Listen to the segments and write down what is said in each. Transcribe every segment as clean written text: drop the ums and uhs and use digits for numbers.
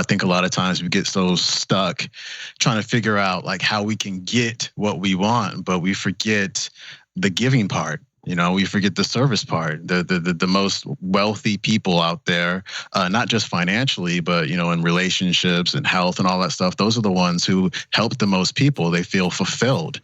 think a lot of times we get so stuck trying to figure out like how we can get what we want, but we forget the giving part. We forget the service part. The most wealthy people out there, not just financially, but in relationships and health and all that stuff. Those are the ones who help the most people. They feel fulfilled.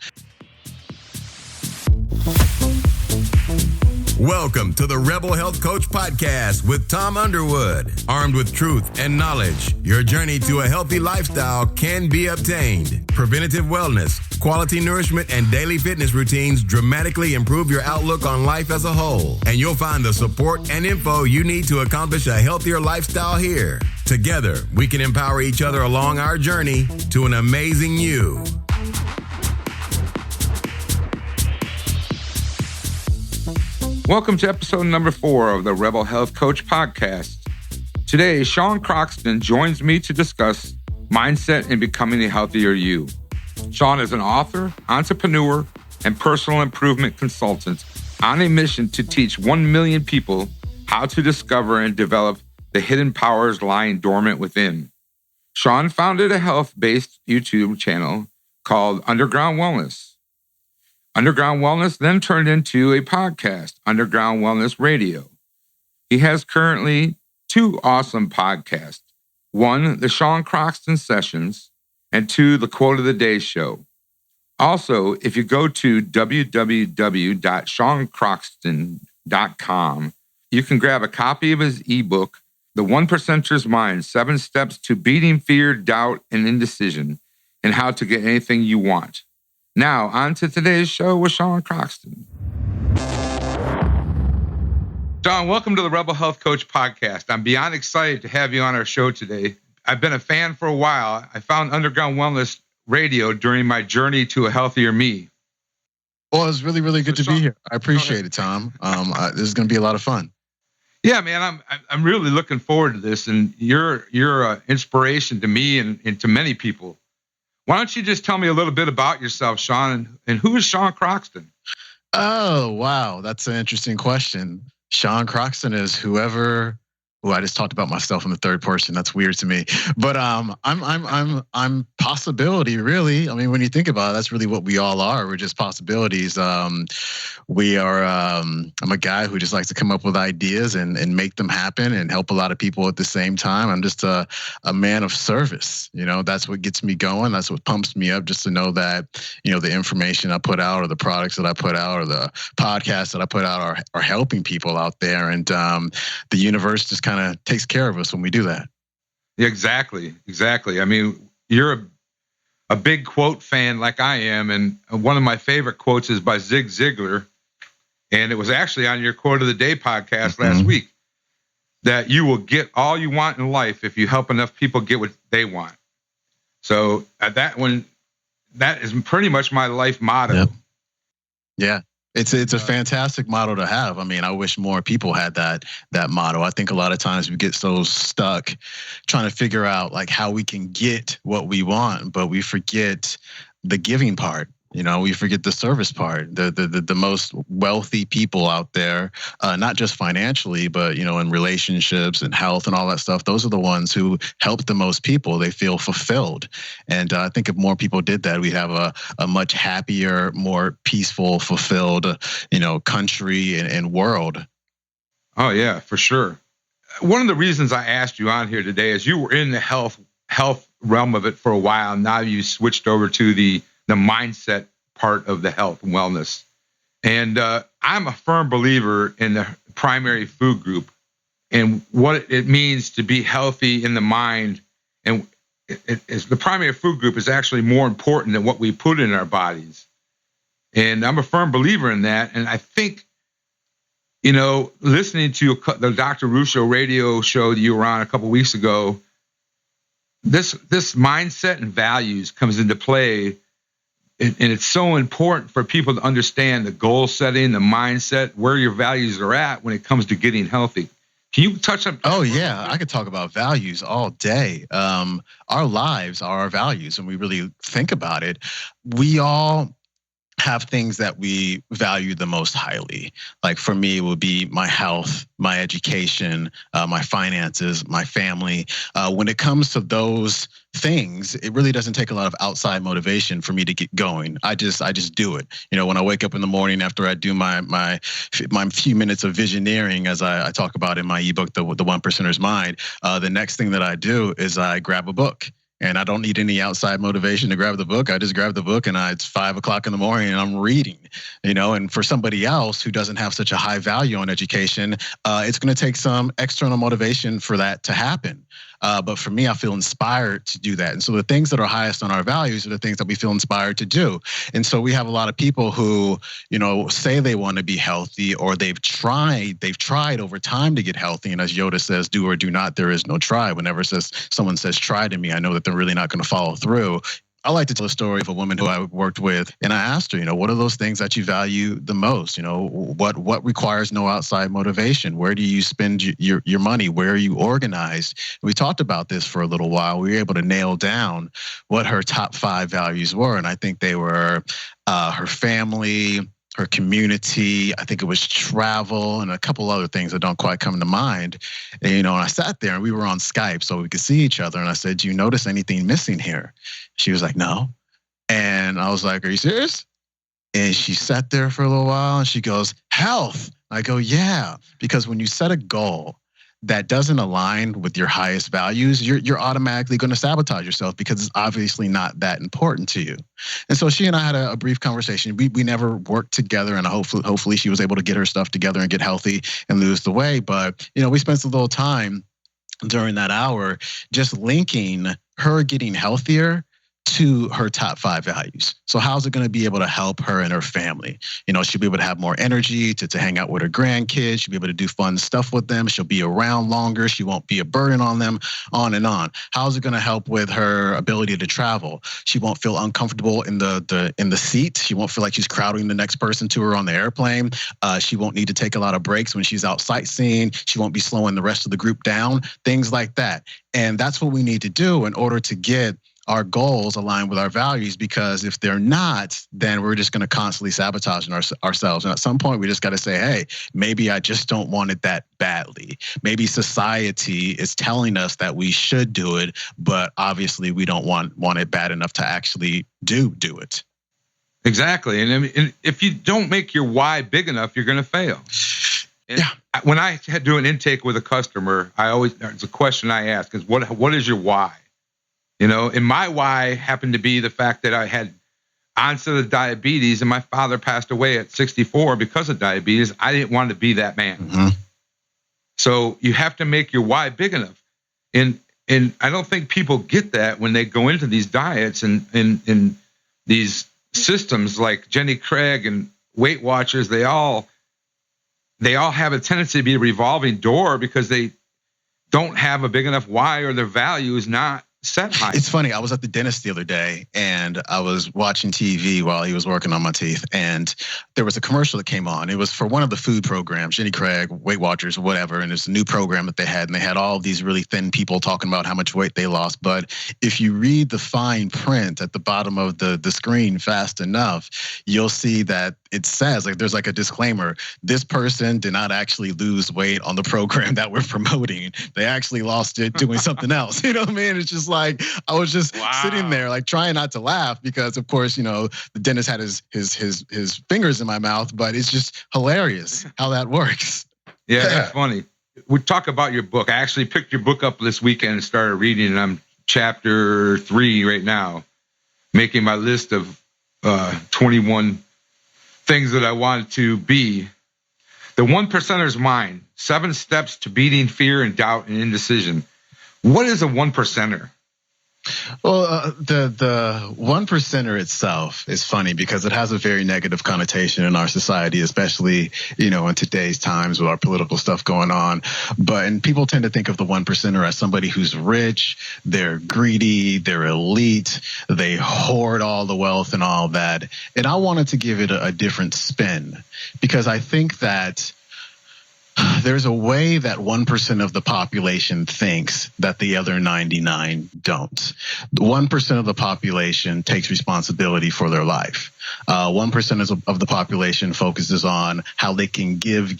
Welcome to the Rebel Health Coach Podcast with Tom Underwood. Armed with truth and knowledge, your journey to a healthy lifestyle can be obtained. Preventative wellness, quality nourishment, and daily fitness routines dramatically improve your outlook on life as a whole. And you'll find the support and info you need to accomplish a healthier lifestyle here. Together, we can empower each other along our journey to an amazing you. Welcome to episode number 4 of the Rebel Health Coach Podcast. Today, Sean Croxton joins me to discuss mindset and becoming a healthier you. Sean is an author, entrepreneur, and personal improvement consultant on a mission to teach 1 million people how to discover and develop the hidden powers lying dormant within. Sean founded a health-based YouTube channel called Underground Wellness. Underground Wellness then turned into a podcast, Underground Wellness Radio. He has currently 2 awesome podcasts. 1, the Sean Croxton Sessions, and 2, the Quote of the Day Show. Also, if you go to www.seancroxton.com, you can grab a copy of his ebook, The 1%er's Mind, 7 Steps to Beating Fear, Doubt, and Indecision, and How to Get Anything You Want. Now, on to today's show with Sean Croxton. Sean, welcome to the Rebel Health Coach Podcast. I'm beyond excited to have you on our show today. I've been a fan for a while. I found Underground Wellness Radio during my journey to a healthier me. Well, it's really, really good to be here. I appreciate it, Tom. This is going to be a lot of fun. Yeah, man, I'm really looking forward to this, and you're an inspiration to me and to many people. Why don't you just tell me a little bit about yourself, Sean, and who is Sean Croxton? Oh, wow. That's an interesting question. Sean Croxton is whoever. I just talked about myself in the third person. That's weird to me. But I'm possibility, really. I mean, when you think about it, that's really what we all are. We're just possibilities. We are. I'm a guy who just likes to come up with ideas and make them happen and help a lot of people at the same time. I'm just a man of service. That's what gets me going. That's what pumps me up, just to know that the information I put out, or the products that I put out, or the podcasts that I put out are helping people out there, and the universe just kind of takes care of us when we do that. Yeah, exactly. I mean, you're a big quote fan like I am, and one of my favorite quotes is by Zig Ziglar, and it was actually on your Quote of the Day podcast last week, that you will get all you want in life if you help enough people get what they want. So that is pretty much my life motto. Yep. Yeah. It's a fantastic motto to have. I mean, I wish more people had that motto. I think a lot of times we get so stuck trying to figure out like how we can get what we want, but we forget the giving part. We forget the service part. The most wealthy people out there, not just financially, but in relationships and health and all that stuff. Those are the ones who help the most people. They feel fulfilled, and I think if more people did that, we'd have a much happier, more peaceful, fulfilled, country and world. Oh yeah, for sure. One of the reasons I asked you on here today is you were in the health realm of it for a while. Now you switched over to the mindset part of the health and wellness. And I'm a firm believer in the primary food group and what it means to be healthy in the mind. And the primary food group is actually more important than what we put in our bodies. And I'm a firm believer in that. And I think, listening to the Dr. Russo radio show that you were on a couple of weeks ago, this mindset and values comes into play. And it's so important for people to understand the goal setting, the mindset, where your values are at when it comes to getting healthy. Can you touch on? Oh, yeah. I could talk about values all day. Our lives are our values, and we really think about it. We all have things that we value the most highly. Like for me, it would be my health, my education, my finances, my family. When it comes to those things, it really doesn't take a lot of outside motivation for me to get going. I just do it. When I wake up in the morning after I do my few minutes of visioneering, as I talk about in my ebook, the One Percenter's Mind, the next thing that I do is I grab a book. And I don't need any outside motivation to grab the book. I just grab the book and it's 5 o'clock in the morning and I'm reading, and for somebody else who doesn't have such a high value on education, it's going to take some external motivation for that to happen. But for me, I feel inspired to do that. And so the things that are highest on our values are the things that we feel inspired to do. And so we have a lot of people who, say they want to be healthy, or they've tried over time to get healthy. And as Yoda says, do or do not, there is no try. Whenever someone says try to me, I know that they're really not going to follow through. I like to tell a story of a woman who I worked with, and I asked her, what are those things that you value the most? What requires no outside motivation? Where do you spend your money? Where are you organized? And we talked about this for a little while. We were able to nail down what her top 5 values were, and I think they were her family, her community, I think it was travel, and a couple other things that don't quite come to mind. And, I sat there and we were on Skype so we could see each other. And I said, do you notice anything missing here? She was like, no. And I was like, are you serious? And she sat there for a little while and she goes, health. I go, yeah, because when you set a goal that doesn't align with your highest values, you're automatically going to sabotage yourself because it's obviously not that important to you. And so she and I had a brief conversation. We never worked together, and hopefully she was able to get her stuff together and get healthy and lose the weight. But we spent a little time during that hour just linking her getting healthier to her top 5 values. So how's it going to be able to help her and her family? She'll be able to have more energy to hang out with her grandkids. She'll be able to do fun stuff with them. She'll be around longer. She won't be a burden on them, on and on. How's it going to help with her ability to travel? She won't feel uncomfortable in the seat. She won't feel like she's crowding the next person to her on the airplane. She won't need to take a lot of breaks when she's out sightseeing. She won't be slowing the rest of the group down, things like that. And that's what we need to do in order to get our goals align with our values, because if they're not, then we're just going to constantly sabotage ourselves. And at some point, we just got to say, hey, maybe I just don't want it that badly. Maybe society is telling us that we should do it, but obviously we don't want it bad enough to actually do it. Exactly. And if you don't make your why big enough, you're going to fail. And yeah. When I do an intake with a customer, it's a question I ask is, what is your why? And my why happened to be the fact that I had onset of diabetes, and my father passed away at 64 because of diabetes. I didn't want to be that man. Mm-hmm. So you have to make your why big enough. And I don't think people get that when they go into these diets and these systems like Jenny Craig and Weight Watchers. They all have a tendency to be a revolving door because they don't have a big enough why, or their value is not set high. It's funny. I was at the dentist the other day and I was watching TV while he was working on my teeth, and there was a commercial that came on. It was for one of the food programs, Jenny Craig, Weight Watchers, or whatever. And it's a new program that they had, and they had all of these really thin people talking about how much weight they lost. But if you read the fine print at the bottom of the screen fast enough, you'll see that it says, there's a disclaimer. This person did not actually lose weight on the program that we're promoting. They actually lost it doing something else. You know what I mean? It's just I was just sitting there trying not to laugh because, of course, the dentist had his fingers in my mouth, but it's just hilarious how that works. Yeah, that's funny. We talk about your book. I actually picked your book up this weekend and started reading, and I'm chapter 3 right now, making my list of 21 things that I wanted to be. The One Percenter's Mind, 7 steps to beating fear and doubt and indecision. What is a 1 percenter? Well, the 1 percenter itself is funny because it has a very negative connotation in our society, especially, in today's times with our political stuff going on. And people tend to think of the 1 percenter as somebody who's rich, they're greedy, they're elite, they hoard all the wealth and all that. And I wanted to give it a different spin because I think that There's a way that 1% of the population thinks that the other 99 don't. 1% of the population takes responsibility for their life. 1% of the population focuses on how they can give,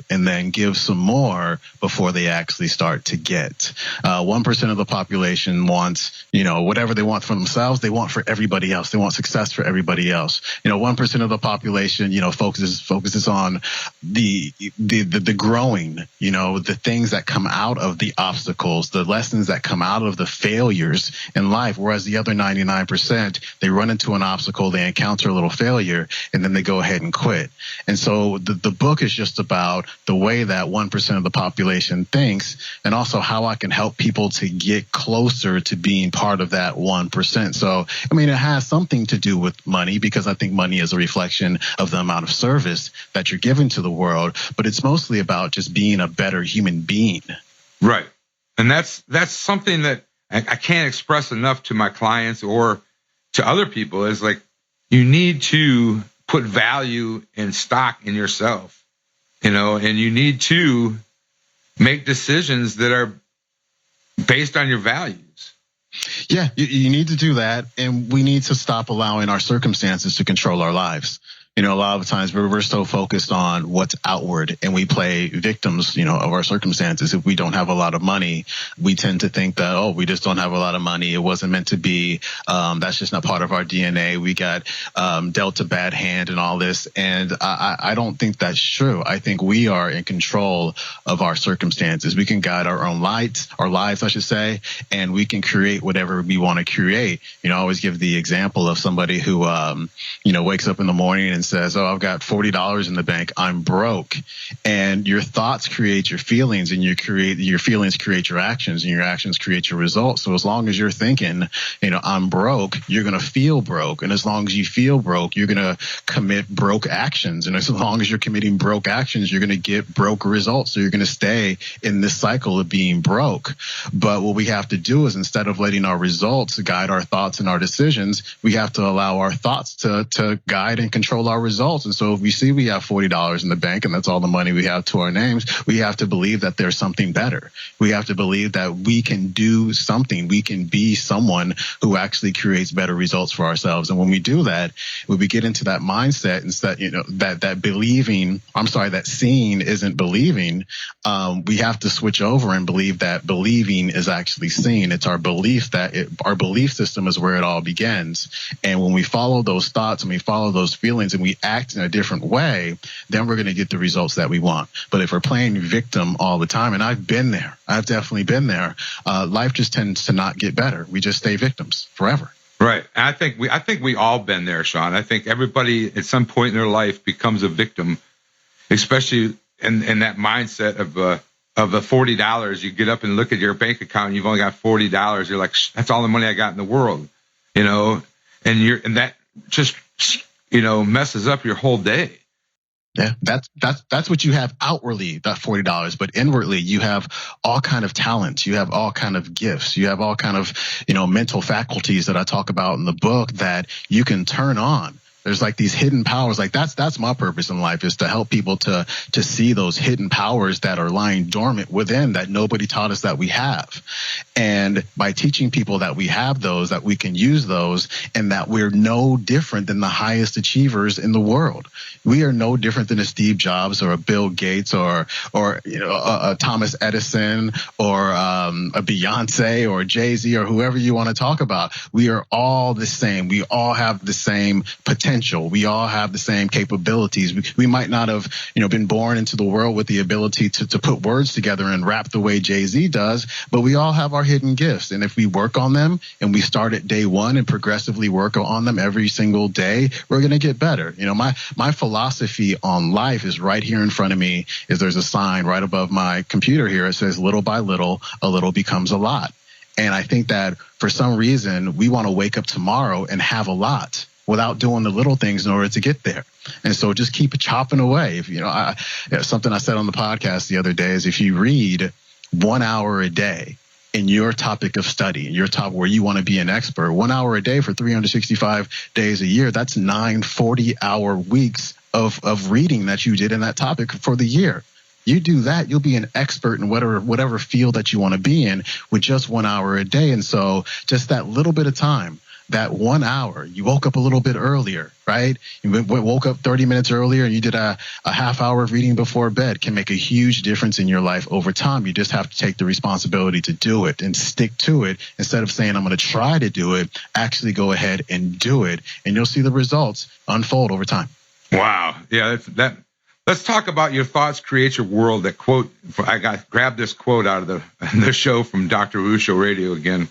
and then give some more before they actually start to get. 1% of the population wants, whatever they want for themselves, they want for everybody else. They want success for everybody else. 1% of the population, focuses on the growing, the things that come out of the obstacles, the lessons that come out of the failures in life. Whereas the other 99%, they run into an obstacle, they encounter a little failure, and then they go ahead and quit. And so the book is just about the way that 1% of the population thinks, and also how I can help people to get closer to being part of that 1%. So, it has something to do with money, because I think money is a reflection of the amount of service that you're giving to the world, but it's mostly about just being a better human being. Right. And that's something that I can't express enough to my clients or to other people, is like, you need to put value and stock in yourself, and you need to make decisions that are based on your values. Yeah, you need to do that. And we need to stop allowing our circumstances to control our lives. A lot of times we're so focused on what's outward, and we play victims, of our circumstances. If we don't have a lot of money, we tend to think that, we just don't have a lot of money. It wasn't meant to be. That's just not part of our DNA. We got dealt a bad hand and all this. And I don't think that's true. I think we are in control of our circumstances. We can guide our lives, I should say, and we can create whatever we want to create. I always give the example of somebody who, wakes up in the morning and says, I've got $40 in the bank, I'm broke. And your thoughts create your feelings, and your feelings create your actions, and your actions create your results. So as long as you're thinking, I'm broke, you're going to feel broke. And as long as you feel broke, you're going to commit broke actions. And as long as you're committing broke actions, you're going to get broke results. So you're going to stay in this cycle of being broke. But what we have to do is, instead of letting our results guide our thoughts and our decisions, we have to allow our thoughts to guide and control our results. And so if we see we have $40 in the bank and that's all the money we have to our names, we have to believe that there's something better. We have to believe that we can do something. We can be someone who actually creates better results for ourselves. And when we do that, when we get into that mindset, instead, that seeing isn't believing, we have to switch over and believe that believing is actually seeing. It's our belief our belief system is where it all begins. And when we follow those thoughts and we follow those feelings and we act in a different way, then we're going to get the results that we want. But if we're playing victim all the time, and I've been there, I've definitely been there, life just tends to not get better. We just stay victims forever. Right. And I think we all been there, Sean. I think everybody at some point in their life becomes a victim, especially in that mindset of the $40. You get up and look at your bank account and you've only got $40. You're like, that's all the money I got in the world, and that just, messes up your whole day. Yeah, that's what you have outwardly, that $40, but inwardly you have all kind of talents, you have all kind of gifts, you have all kind of, mental faculties that I talk about in the book that you can turn on. There's like these hidden powers. Like that's my purpose in life, is to help people to see those hidden powers that are lying dormant within, that nobody taught us that we have. And by teaching people that we have those, that we can use those, and that we're no different than the highest achievers in the world. We are no different than a Steve Jobs or a Bill Gates or a Thomas Edison or a Beyonce or Jay-Z or whoever you want to talk about. We are all the same. We all have the same potential. We all have the same capabilities. We might not have, been born into the world with the ability to put words together and rap the way Jay-Z does, but we all have our hidden gifts. And if we work on them and we start at day one and progressively work on them every single day, we're going to get better. My philosophy on life is right here in front of me. There's a sign right above my computer here. It says, little by little, a little becomes a lot. And I think that for some reason, we want to wake up tomorrow and have a lot without doing the little things in order to get there. And so just keep chopping away. Something I said on the podcast the other day is, if you read 1 hour a day in your topic of study, in your topic where you want to be an expert, 1 hour a day for 365 days a year, that's 9 40-hour weeks of reading that you did in that topic for the year. You do that, you'll be an expert in whatever field that you want to be in with just 1 hour a day. And so just that little bit of time, that 1 hour, you woke up a little bit earlier, right? You woke up 30 minutes earlier and you did a half hour of reading before bed, can make a huge difference in your life over time. You just have to take the responsibility to do it and stick to it. Instead of saying, I'm going to try to do it, actually go ahead and do it. And you'll see the results unfold over time. Wow. Yeah, let's talk about your thoughts create your world. That quote, grabbed this quote out of the show from Dr. Usho Radio again.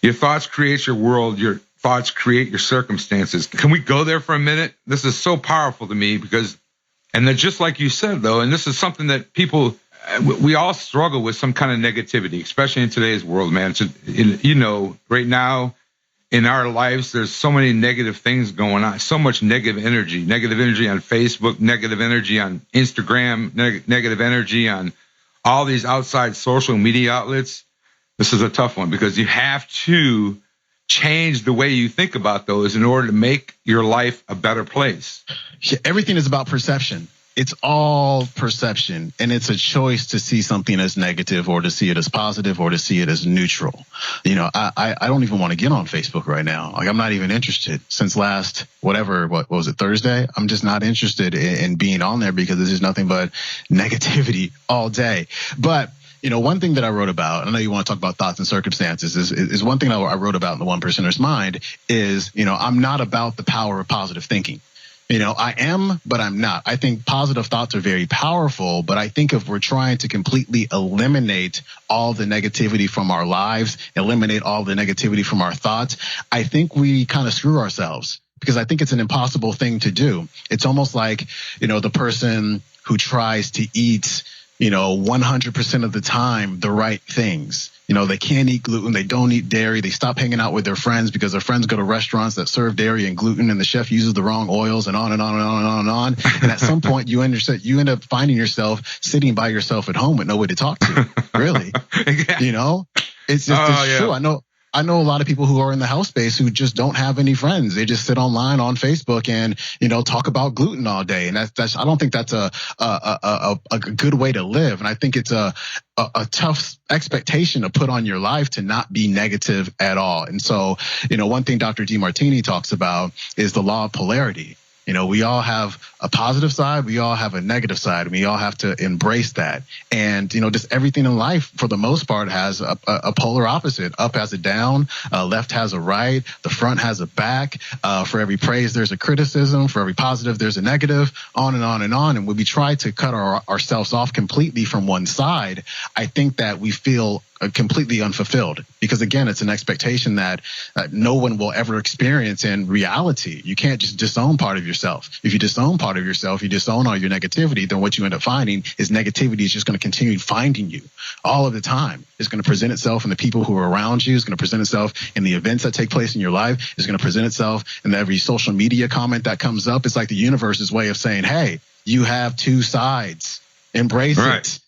Your thoughts create your world. Your thoughts create your circumstances. Can we go there for a minute? This is so powerful to me because, and then just like you said, though, and this is something that we all struggle with some kind of negativity, especially in today's world, man. So, right now in our lives, there's so many negative things going on, so much negative energy on Facebook, negative energy on Instagram, negative energy on all these outside social media outlets. This is a tough one because you have to change the way you think about those in order to make your life a better place. Everything is about perception. It's all perception, and it's a choice to see something as negative or to see it as positive or to see it as neutral. I don't even want to get on Facebook right now. Like, I'm not even interested. Since last, what was it, Thursday? I'm just not interested in being on there because there's nothing but negativity all day. But one thing that I wrote about, I know you want to talk about thoughts and circumstances, is one thing I wrote about in the One Percenter's Mind is, I'm not about the power of positive thinking. I am, but I'm not. I think positive thoughts are very powerful, but I think if we're trying to completely eliminate all the negativity from our lives, eliminate all the negativity from our thoughts, I think we kind of screw ourselves because I think it's an impossible thing to do. It's almost like, the person who tries to eat 100% of the time, the right things. They can't eat gluten. They don't eat dairy. They stop hanging out with their friends because their friends go to restaurants that serve dairy and gluten and the chef uses the wrong oils and on and on and on and on and on. And at some point you end up finding yourself sitting by yourself at home with nobody to talk to. Really? It's true. I know a lot of people who are in the health space who just don't have any friends. They just sit online on Facebook and, talk about gluten all day. And that's I don't think that's a good way to live. And I think it's a tough expectation to put on your life to not be negative at all. And so, one thing Dr. DeMartini talks about is the law of polarity. We all have a positive side. We all have a negative side. And we all have to embrace that. And, just everything in life, for the most part, has a polar opposite. Up has a down. Left has a right. The front has a back. For every praise, there's a criticism. For every positive, there's a negative. On and on and on. And when we try to cut ourselves off completely from one side, I think that we feel completely unfulfilled because, again, it's an expectation that no one will ever experience in reality. You can't just disown part of yourself. If you disown part of yourself, you disown all your negativity, then what you end up finding is negativity is just going to continue finding you all of the time. It's going to present itself in the people who are around you. It's going to present itself in the events that take place in your life. It's going to present itself in every social media comment that comes up. It's like the universe's way of saying, hey, you have two sides. Embrace it.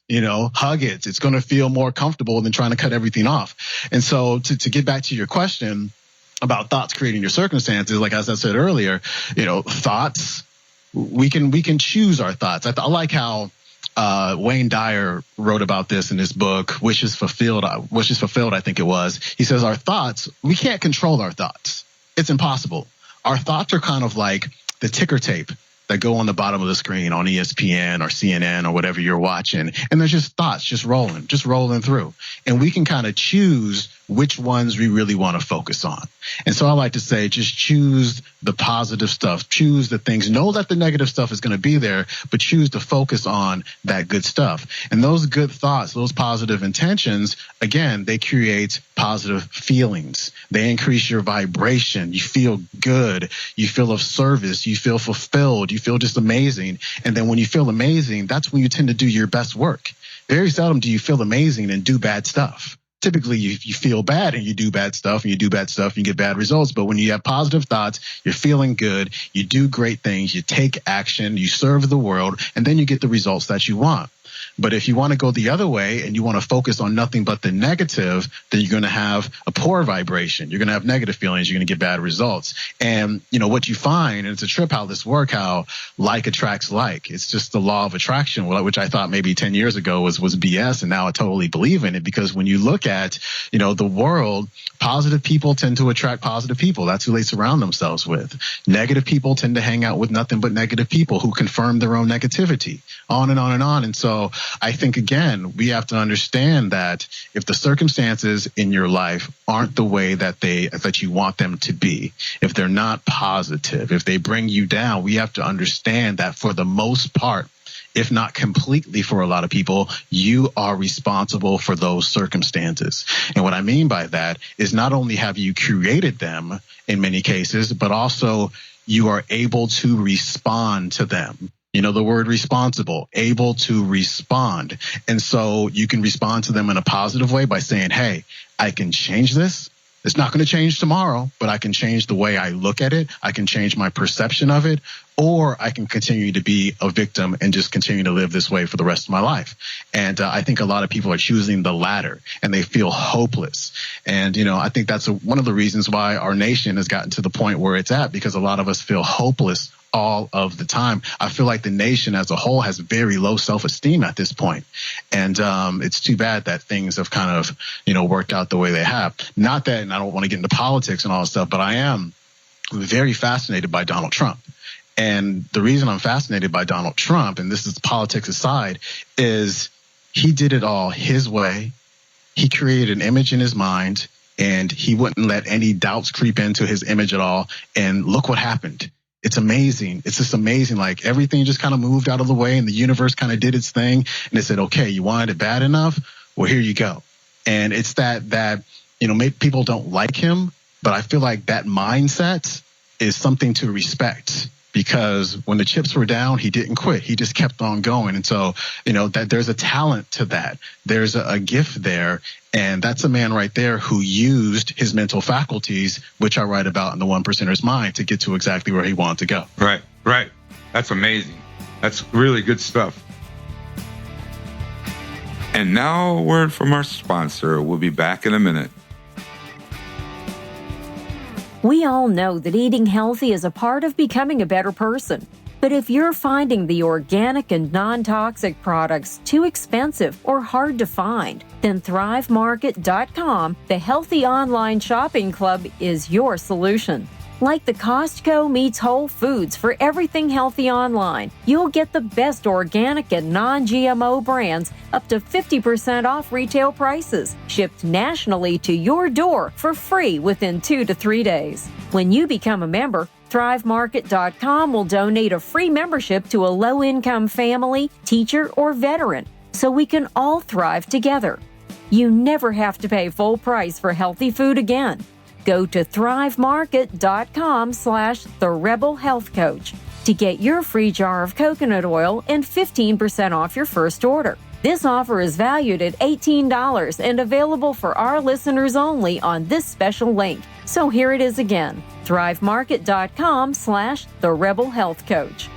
Hug it. It's going to feel more comfortable than trying to cut everything off. And so to get back to your question about thoughts creating your circumstances, like as I said earlier, thoughts, we can choose our thoughts. I like how Wayne Dyer wrote about this in his book, Wishes Fulfilled, I think it was. He says our thoughts, we can't control our thoughts. It's impossible. Our thoughts are kind of like the ticker tape that go on the bottom of the screen on ESPN or CNN or whatever you're watching. And they're just thoughts, just rolling through. And we can kind of choose which ones we really want to focus on. And so I like to say, just choose the positive stuff, choose the things, know that the negative stuff is going to be there, but choose to focus on that good stuff. And those good thoughts, those positive intentions, again, they create positive feelings. They increase your vibration. You feel good. You feel of service. You feel fulfilled. You feel just amazing. And then when you feel amazing, that's when you tend to do your best work. Very seldom do you feel amazing and do bad stuff. Typically, you feel bad and you do bad stuff and you do bad stuff and you get bad results. But when you have positive thoughts, you're feeling good, you do great things, you take action, you serve the world, and then you get the results that you want. But if you want to go the other way and you want to focus on nothing but the negative, then you're going to have a poor vibration. You're going to have negative feelings. You're going to get bad results. And, what you find, and it's a trip how this works, how like attracts like. It's just the law of attraction, which I thought maybe 10 years ago was BS. And now I totally believe in it, because when you look at, the world, positive people tend to attract positive people. That's who they surround themselves with. Negative people tend to hang out with nothing but negative people who confirm their own negativity, on and on and on. And so I think, again, we have to understand that if the circumstances in your life aren't the way that you want them to be, if they're not positive, if they bring you down, we have to understand that for the most part, if not completely for a lot of people, you are responsible for those circumstances. And what I mean by that is not only have you created them in many cases, but also you are able to respond to them. The word responsible, able to respond. And so you can respond to them in a positive way by saying, hey, I can change this. It's not going to change tomorrow, but I can change the way I look at it. I can change my perception of it, or I can continue to be a victim and just continue to live this way for the rest of my life. And I think a lot of people are choosing the latter, and they feel hopeless. And, I think that's one of the reasons why our nation has gotten to the point where it's at, because a lot of us feel hopeless all of the time. I feel like the nation as a whole has very low self-esteem at this point. And it's too bad that things have kind of, worked out the way they have. Not that, and I don't want to get into politics and all that stuff, but I am very fascinated by Donald Trump. And the reason I'm fascinated by Donald Trump, and this is politics aside, is he did it all his way. He created an image in his mind, and he wouldn't let any doubts creep into his image at all. And look what happened. It's amazing. It's just amazing. Like, everything just kind of moved out of the way, and the universe kind of did its thing. And it said, okay, you wanted it bad enough? Well, here you go. And it's that maybe people don't like him, but I feel like that mindset is something to respect, because when the chips were down, he didn't quit. He just kept on going. And so, that there's a talent to that. There's a gift there. And that's a man right there who used his mental faculties, which I write about in The One Percenter's Mind, to get to exactly where he wanted to go. Right. That's amazing. That's really good stuff. And now a word from our sponsor. We'll be back in a minute. We all know that eating healthy is a part of becoming a better person. But if you're finding the organic and non-toxic products too expensive or hard to find, then ThriveMarket.com, the healthy online shopping club, is your solution. Like the Costco meets Whole Foods for everything healthy online, you'll get the best organic and non-GMO brands up to 50% off retail prices, shipped nationally to your door for free within 2 to 3 days. When you become a member, ThriveMarket.com will donate a free membership to a low-income family, teacher, or veteran, so we can all thrive together. You never have to pay full price for healthy food again. Go to thrivemarket.com/therebelhealthcoach to get your free jar of coconut oil and 15% off your first order. This offer is valued at $18 and available for our listeners only on this special link. So here it is again, thrivemarket.com/therebelhealthcoach.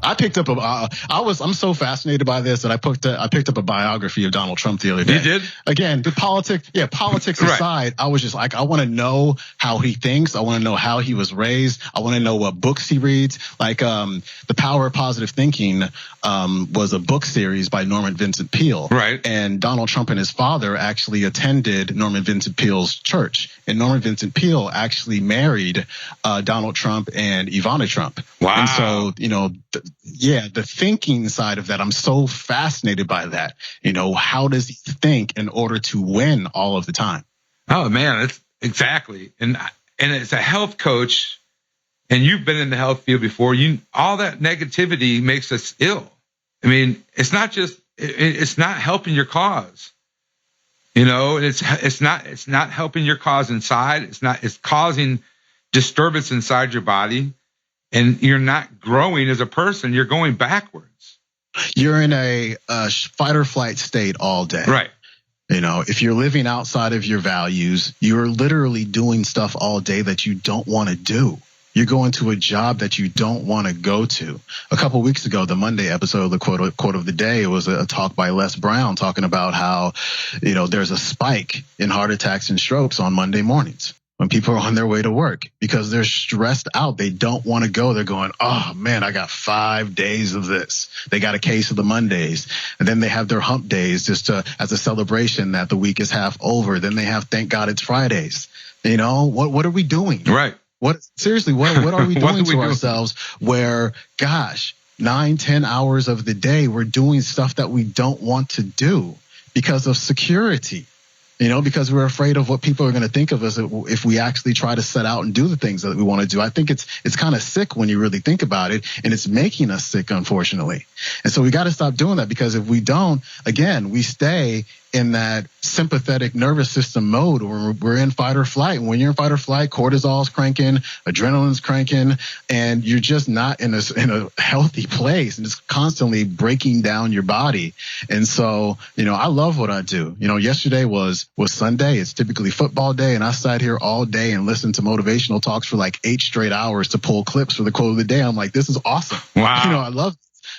I picked up I'm so fascinated by this that I picked up a biography of Donald Trump the other day. You did? Again, politics aside, I was just like, I want to know how he thinks. I want to know how he was raised. I want to know what books he reads. Like, The Power of Positive Thinking was a book series by Norman Vincent Peale. Right. And Donald Trump and his father actually attended Norman Vincent Peale's church. And Norman Vincent Peale actually married Donald Trump and Ivana Trump. Wow. And so, the thinking side of that, I'm so fascinated by that. How does he think in order to win all of the time? Oh man, it's exactly. And as a health coach, and you've been in the health field before, all that negativity makes us ill. I mean, it's not helping your cause. It's not helping your cause inside. It's causing disturbance inside your body. And you're not growing as a person. You're going backwards. You're in a fight or flight state all day. Right. If you're living outside of your values, you're literally doing stuff all day that you don't want to do. You're going to a job that you don't want to go to. A couple of weeks ago, the Monday episode of the quote of the day was a talk by Les Brown talking about how, there's a spike in heart attacks and strokes on Monday mornings when people are on their way to work because they're stressed out. They don't want to go. They're going, oh man, I got 5 days of this. They got a case of the Mondays, and then they have their hump days just as a celebration that the week is half over. Then they have, thank God it's Fridays. What are we doing? Right. What are we doing to ourselves where, gosh, 9-10 hours of the day, we're doing stuff that we don't want to do because of security, because we're afraid of what people are going to think of us if we actually try to set out and do the things that we want to do. I think it's kind of sick when you really think about it, and it's making us sick, unfortunately. And so we got to stop doing that, because if we don't, again, we stay in that sympathetic nervous system mode where we're in fight or flight. And when you're in fight or flight, cortisol's cranking, adrenaline's cranking, and you're just not in a healthy place, and it's constantly breaking down your body. And so, I love what I do. Yesterday was Sunday. It's typically football day, and I sat here all day and listened to motivational talks for like 8 straight hours to pull clips for the quote of the day. I'm like, this is awesome. Wow. I love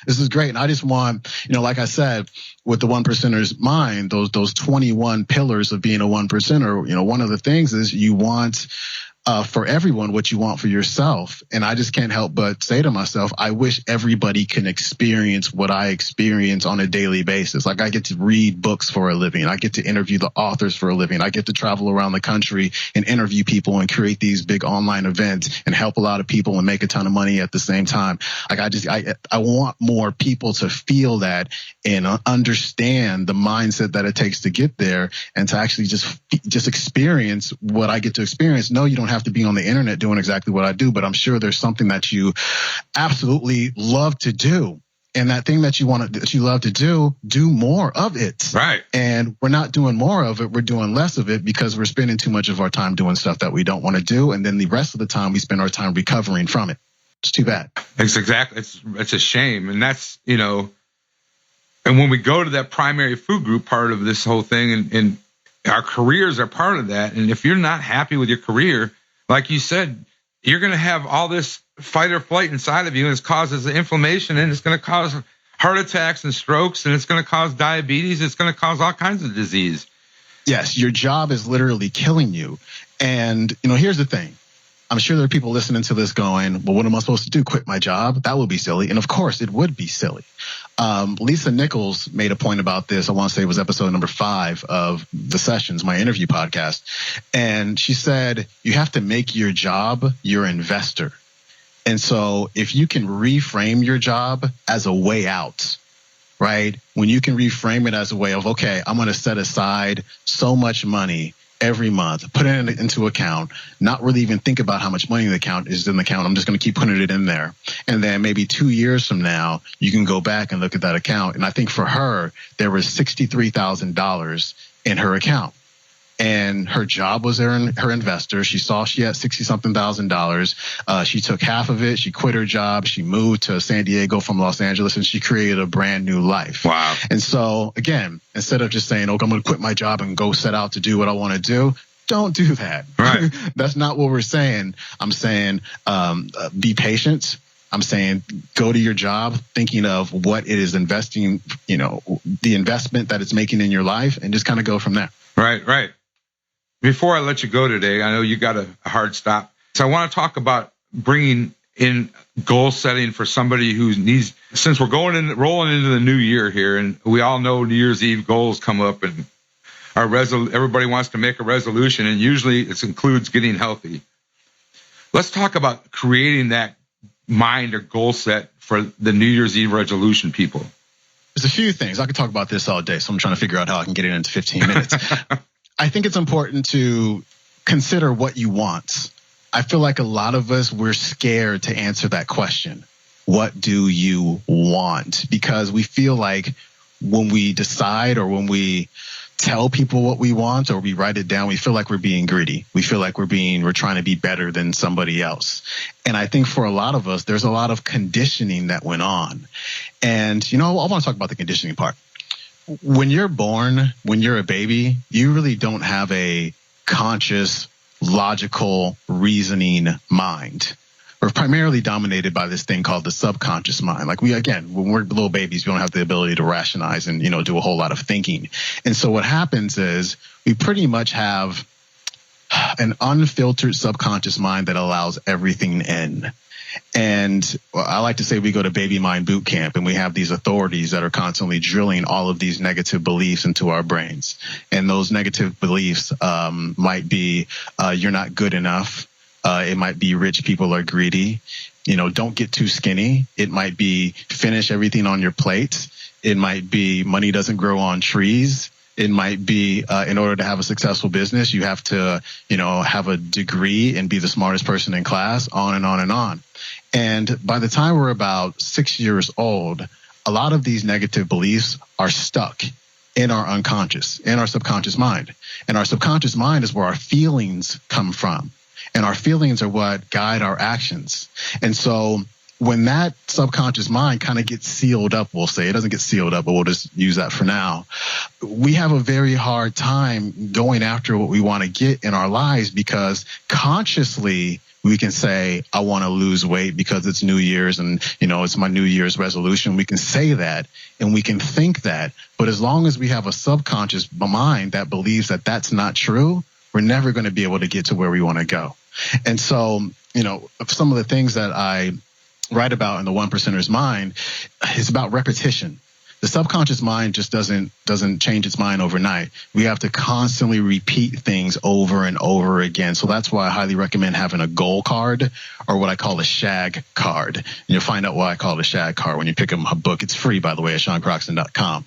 this is great. And I just want, like I said, with the one percenter's mind, those 21 pillars of being a one percenter, one of the things is you want for everyone what you want for yourself. And I just can't help but say to myself, I wish everybody can experience what I experience on a daily basis. Like, I get to read books for a living. I get to interview the authors for a living. I get to travel around the country and interview people and create these big online events and help a lot of people and make a ton of money at the same time. Like, I want more people to feel that and understand the mindset that it takes to get there, and to actually just experience what I get to experience. No, you don't have to be on the internet doing exactly what I do, but I'm sure there's something that you absolutely love to do. And that thing that you love to do more of it. Right. And we're not doing more of it. We're doing less of it because we're spending too much of our time doing stuff that we don't want to do. And then the rest of the time we spend our time recovering from it. It's too bad. It's a shame. And that's, and when we go to that primary food group part of this whole thing, and our careers are part of that. And if you're not happy with your career, like you said, you're going to have all this fight or flight inside of you, and it causes inflammation, and it's going to cause heart attacks and strokes, and it's going to cause diabetes. It's going to cause all kinds of disease. Yes, your job is literally killing you. And, here's the thing. I'm sure there are people listening to this going, well, what am I supposed to do? Quit my job? That would be silly. And of course, it would be silly. Lisa Nichols made a point about this. I want to say it was episode number 5 of The Sessions, my interview podcast. And she said, you have to make your job your investor. And so if you can reframe your job as a way out, right? When you can reframe it as a way of, okay, I'm going to set aside so much money every month, put it into account, not really even think about how much money in the account is in the account. I'm just going to keep putting it in there. And then maybe 2 years from now, you can go back and look at that account. And I think for her, there was $63,000 in her account. And her job was her investor. She saw she had $60-something thousand. She took half of it. She quit her job. She moved to San Diego from Los Angeles, and she created a brand new life. Wow. And so, again, instead of just saying, oh, I'm going to quit my job and go set out to do what I want to do, don't do that. Right. That's not what we're saying. I'm saying be patient. I'm saying go to your job thinking of what it is investing, the investment that it's making in your life, and just kind of go from there. Right. Before I let you go today, I know you got a hard stop. So I want to talk about bringing in goal setting for somebody who needs, since we're rolling into the new year here, and we all know New Year's Eve goals come up, and everybody wants to make a resolution, and usually it includes getting healthy. Let's talk about creating that mind or goal set for the New Year's Eve resolution people. There's a few things. I could talk about this all day, so I'm trying to figure out how I can get it into 15 minutes. I think it's important to consider what you want. I feel like a lot of us, we're scared to answer that question. What do you want? Because we feel like when we decide or when we tell people what we want or we write it down, we feel like we're being greedy. We feel like we're trying to be better than somebody else. And I think for a lot of us, there's a lot of conditioning that went on. And, I want to talk about the conditioning part. When you're born, when you're a baby, you really don't have a conscious, logical, reasoning mind. we're primarily dominated by this thing called the subconscious mind. Like when we're little babies, we don't have the ability to rationalize and, do a whole lot of thinking. And so what happens is we pretty much have an unfiltered subconscious mind that allows everything in. And I like to say we go to baby mind boot camp, and we have these authorities that are constantly drilling all of these negative beliefs into our brains. And those negative beliefs might be you're not good enough. It might be rich people are greedy. Don't get too skinny. It might be finish everything on your plate. It might be money doesn't grow on trees. It might be in order to have a successful business, you have to, have a degree and be the smartest person in class, on and on and on. And by the time we're about 6 years old, a lot of these negative beliefs are stuck in our unconscious, in our subconscious mind. And our subconscious mind is where our feelings come from. And our feelings are what guide our actions. And so when that subconscious mind kind of gets sealed up, we'll say, it doesn't get sealed up, but we'll just use that for now. We have a very hard time going after what we want to get in our lives, because consciously we can say, I want to lose weight because it's New Year's and, it's my New Year's resolution. We can say that and we can think that. But as long as we have a subconscious mind that believes that that's not true, we're never going to be able to get to where we want to go. And so, some of the things that I write about in the 1%er's mind is about repetition. The subconscious mind just doesn't change its mind overnight. We have to constantly repeat things over and over again. So that's why I highly recommend having a goal card, or what I call a shag card. And you'll find out why I call it a shag card when you pick up my book. It's free, by the way, at SeanCroxton.com.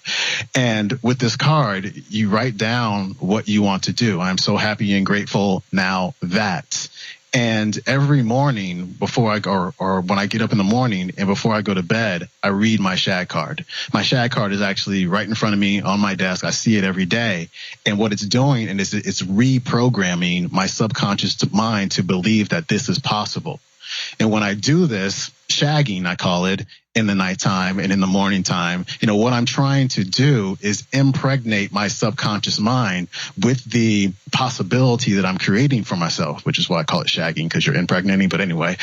And with this card, you write down what you want to do. I'm so happy and grateful now that. And every morning before I go, or when I get up in the morning and before I go to bed, I read my shag card. My shag card is actually right in front of me on my desk. I see it every day. And what it's doing is it's reprogramming my subconscious mind to believe that this is possible. And when I do this, shagging, I call it, in the nighttime and in the morning time, what I'm trying to do is impregnate my subconscious mind with the possibility that I'm creating for myself, which is why I call it shagging, because you're impregnating. But anyway,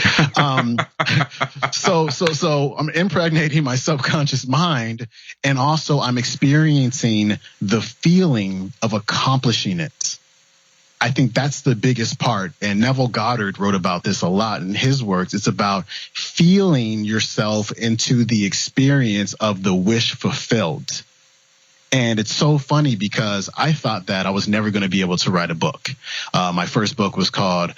so I'm impregnating my subconscious mind, and also I'm experiencing the feeling of accomplishing it. I think that's the biggest part. And Neville Goddard wrote about this a lot in his works. It's about feeling yourself into the experience of the wish fulfilled. And it's so funny because I thought that I was never going to be able to write a book. My first book was called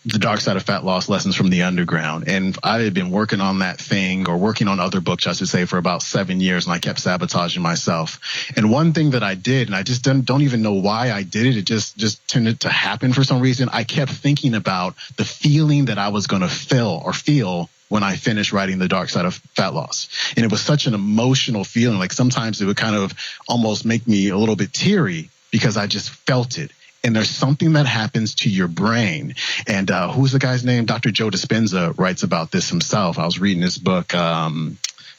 The Dark Side of Fat Loss, Lessons from the Underground. And I had been working on that thing, or working on other books, I should say, for about 7 years. And I kept sabotaging myself. And one thing that I did, and I just don't even know why I did it. It just tended to happen for some reason. I kept thinking about the feeling that I was going to feel when I finished writing The Dark Side of Fat Loss. And it was such an emotional feeling. Like sometimes it would kind of almost make me a little bit teary because I just felt it. And there's something that happens to your brain. And who's the guy's name? Dr. Joe Dispenza writes about this himself. I was reading this book.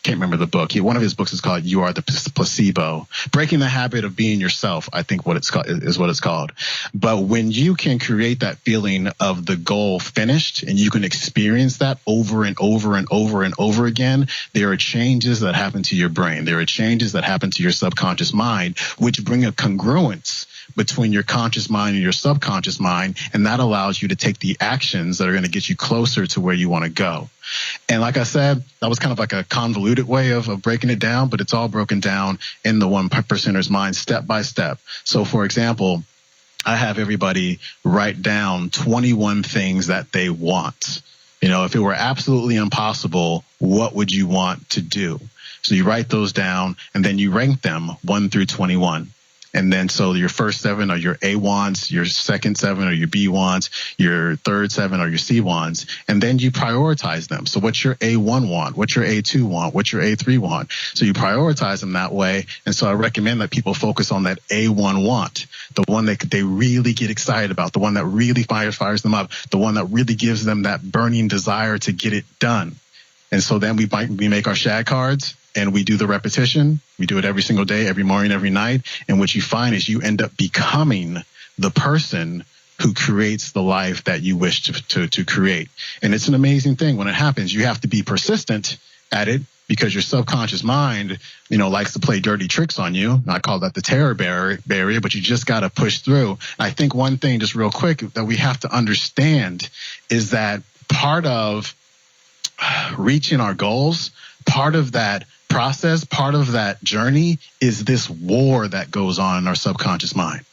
Can't remember the book. One of his books is called You Are the Placebo. Breaking the Habit of Being Yourself, I think is what it's called. But when you can create that feeling of the goal finished, and you can experience that over and over and over and over again, there are changes that happen to your brain. There are changes that happen to your subconscious mind, which bring a congruence between your conscious mind and your subconscious mind. And that allows you to take the actions that are going to get you closer to where you want to go. And like I said, that was kind of like a convoluted way of breaking it down, but it's all broken down in the 1%er's mind step by step. So for example, I have everybody write down 21 things that they want. If it were absolutely impossible, what would you want to do? So you write those down and then you rank them 1 through 21. And then so your first 7 are your A wants, your second 7 are your B wants, your third 7 are your C wants, and then you prioritize them. So what's your A1 want? What's your A2 want? What's your A3 want? So you prioritize them that way. And so I recommend that people focus on that A1 want, the one that they really get excited about, the one that really fires them up, the one that really gives them that burning desire to get it done. And so then we make our shag cards. And we do the repetition. We do it every single day, every morning, every night. And what you find is you end up becoming the person who creates the life that you wish to create. And it's an amazing thing when it happens. You have to be persistent at it because your subconscious mind, likes to play dirty tricks on you. I call that the terror barrier, but you just got to push through. I think one thing just real quick that we have to understand is that part of reaching our goals, part of that process, part of that journey is this war that goes on in our subconscious mind.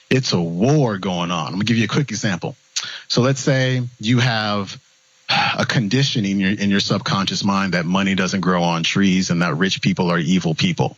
It's a war going on. I'm going to give you a quick example. So let's say you have a conditioning in your subconscious mind that money doesn't grow on trees and that rich people are evil people.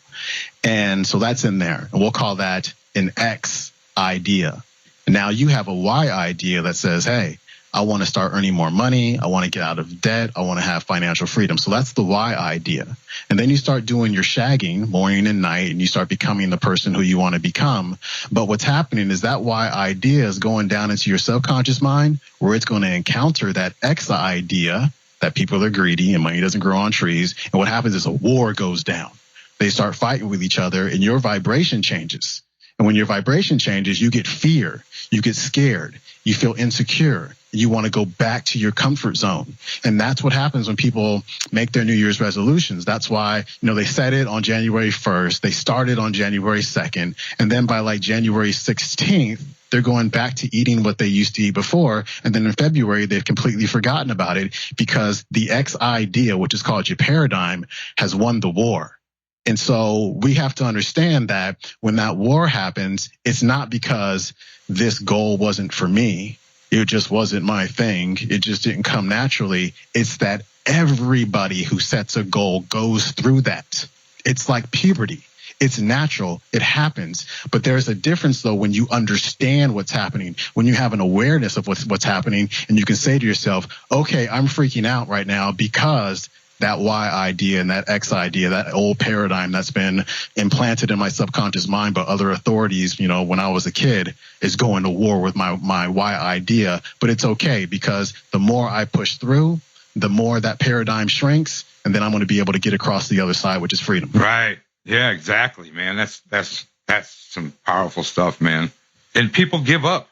And so that's in there. And we'll call that an X idea. And now you have a Y idea that says, hey, I want to start earning more money. I want to get out of debt. I want to have financial freedom. So that's the Y idea. And then you start doing your shagging morning and night, and you start becoming the person who you want to become. But what's happening is that Y idea is going down into your subconscious mind where it's going to encounter that X idea that people are greedy and money doesn't grow on trees. And what happens is a war goes down. They start fighting with each other and your vibration changes. And when your vibration changes, you get fear, you get scared, you feel insecure. You want to go back to your comfort zone. And that's what happens when people make their New Year's resolutions. That's why, they set it on January 1st. They started on January 2nd. And then by like January 16th, they're going back to eating what they used to eat before. And then in February, they've completely forgotten about it because the X idea, which is called your paradigm, has won the war. And so we have to understand that when that war happens, it's not because this goal wasn't for me. It just wasn't my thing. It just didn't come naturally. It's that everybody who sets a goal goes through that. It's like puberty. It's natural. It happens. But there's a difference, though, when you understand what's happening, when you have an awareness of what's happening, and you can say to yourself, okay, I'm freaking out right now because that Y idea and that X idea, that old paradigm that's been implanted in my subconscious mind by other authorities, when I was a kid, is going to war with my Y idea. But it's okay because the more I push through, the more that paradigm shrinks, and then I'm going to be able to get across the other side, which is freedom. Right. Yeah, exactly, man. That's some powerful stuff, man. And people give up.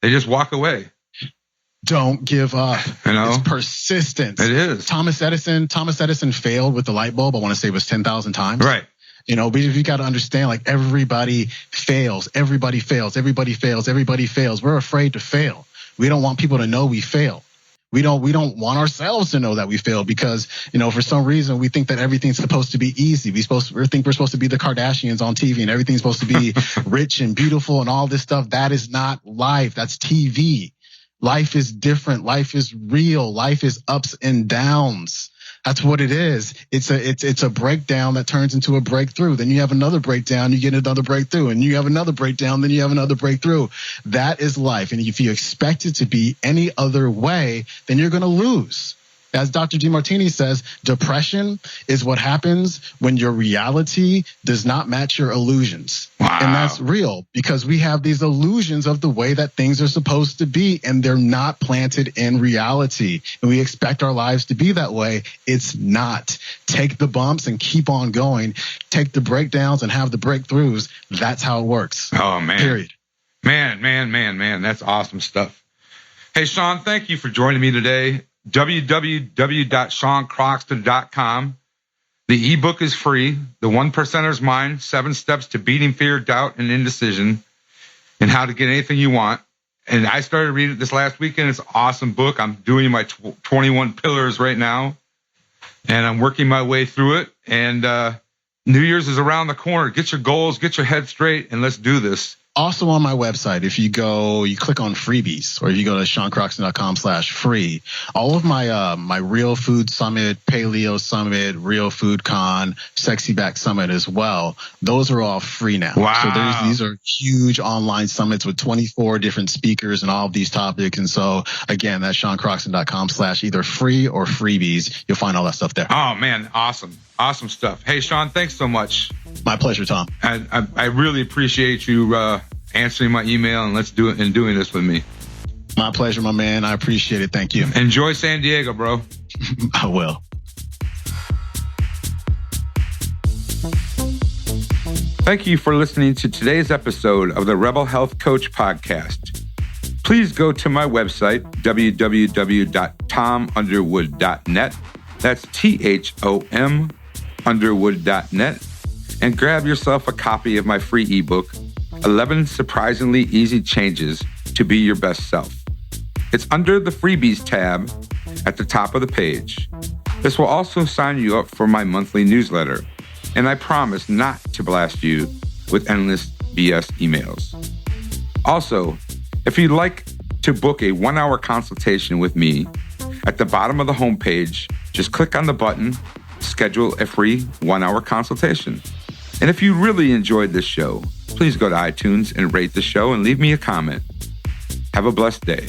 They just walk away. Don't give up. It's persistence. It is. Thomas Edison failed with the light bulb. I want to say it was 10,000 times. Right. But you got to understand, like, everybody fails. Everybody fails. Everybody fails. Everybody fails. We're afraid to fail. We don't want people to know we fail. We don't want ourselves to know that we failed because, for some reason we think that everything's supposed to be easy. We think we're supposed to be the Kardashians on TV and everything's supposed to be rich and beautiful and all this stuff. That is not life. That's TV. Life is different. Life is real. Life is ups and downs. That's what it is. It's a breakdown that turns into a breakthrough. Then you have another breakdown, you get another breakthrough, and you have another breakdown, then you have another breakthrough. That is life. And if you expect it to be any other way, then you're going to lose. As Dr. DeMartini says, depression is what happens when your reality does not match your illusions. Wow. And that's real because we have these illusions of the way that things are supposed to be, and they're not planted in reality. And we expect our lives to be that way. It's not. Take the bumps and keep on going. Take the breakdowns and have the breakthroughs. That's how it works. Oh, man. Period. Man. That's awesome stuff. Hey, Sean, thank you for joining me today. www.seancroxton.com. The ebook is free. The 1%er's Mind, 7 Steps to Beating Fear, Doubt, and Indecision, and how to get anything you want. And I started reading it this last weekend. It's an awesome book. I'm doing my 21 pillars right now, and I'm working my way through it. And New Year's is around the corner. Get your goals, get your head straight, and let's do this. Also on my website, if you click on freebies, or if you go to seancroxton.com/free, all of my Real Food Summit, Paleo Summit, Real Food Con, Sexy Back Summit as well, those are all free now. Wow. So these are huge online summits with 24 different speakers and all of these topics. And so again, that's seancroxton.com/either free or freebies. You'll find all that stuff there. Oh man, awesome stuff. Hey, Sean, thanks so much. My pleasure, Tom. I really appreciate you answering my email and doing this with me. My pleasure, my man. I appreciate it. Thank you. Enjoy San Diego, bro. I will. Thank you for listening to today's episode of the Rebel Health Coach Podcast. Please go to my website, www.tomunderwood.net. That's THOM underwood.net, and grab yourself a copy of my free ebook, 11 Surprisingly Easy Changes to Be Your Best Self. It's under the Freebies tab at the top of the page. This will also sign you up for my monthly newsletter, and I promise not to blast you with endless BS emails. Also, if you'd like to book a 1-hour consultation with me, at the bottom of the homepage, just click on the button, schedule a free 1-hour consultation. And if you really enjoyed this show, please go to iTunes and rate the show and leave me a comment. Have a blessed day.